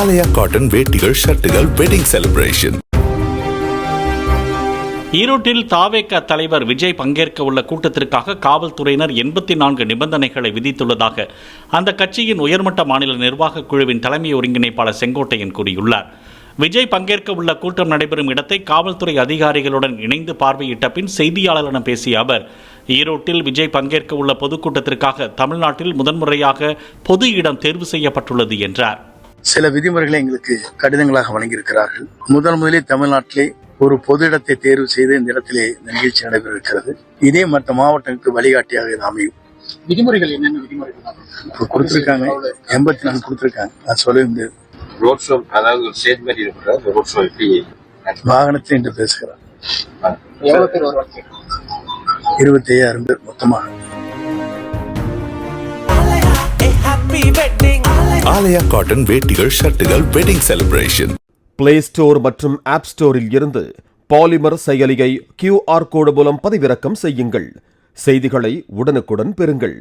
ஆலயா cotton வேட்டிகள், ஷர்ட்டுகள், wedding celebration. ஈரோட்டில் தாவேக தலைவர் விஜய் பங்கேற்க உள்ள கூட்டத்திற்காக காவல்துறையினர் 84 நிபந்தனைகளை விதித்துள்ளதாக அந்த கட்சியின் உயர்மட்ட மாநில நிர்வாகக் குழுவின் தலைமை ஒருங்கிணைப்பாளர் செங்கோட்டையன் கூறியுள்ளார். விஜய் பங்கேற்க உள்ள கூட்டம் நடைபெறும் இடத்தை காவல்துறை அதிகாரிகளுடன் இணைந்து பார்வையிட்ட பின் செய்தியாளர்களிடம் பேசிய அவர், ஈரோட்டில் விஜய் பங்கேற்க உள்ள பொதுக்கூட்டத்திற்காக தமிழ்நாட்டில் முதன்முறையாக பொது இடம் தேர்வு செய்யப்பட்டுள்ளது என்றார். சில விதிமுறைகளை எங்களுக்கு கடிதங்களாக வழங்கியிருக்கிறார்கள். முதலே தமிழ்நாட்டிலே ஒரு பொது இடத்தை தேர்வு செய்து இந்த இடத்திலே நிகழ்ச்சி நடைபெறுகிறது. இதே மற்ற மாவட்டங்களுக்கு வழிகாட்டியாக இது அமையும். விதிமுறைகள் என்னென்ன விதிமுறைகள் கொடுத்திருக்காங்க? 84 கொடுத்திருக்காங்க. நான் சொல்ல ரோட் ஷோ, அதாவது ஒரு ஸ்டேஜ் மாதிரி இருக்கிற ரோட் ஷோ எப்படி வாகனத்தில் என்று பேசுகிறார். 25,000 பேர் மொத்தமாக. ஆலயா காட்டன் வேட்டிகள், ஷர்ட்டுகள், வெட்டிங் செலிப்ரேஷன். பிளே ஸ்டோர் மற்றும் ஆப் ஸ்டோரில் இருந்து பாலிமர் செயலியை QR கோடு மூலம் பதிவிறக்கம் செய்யுங்கள். செய்திகளை உடனுக்குடன் பெறுங்கள்.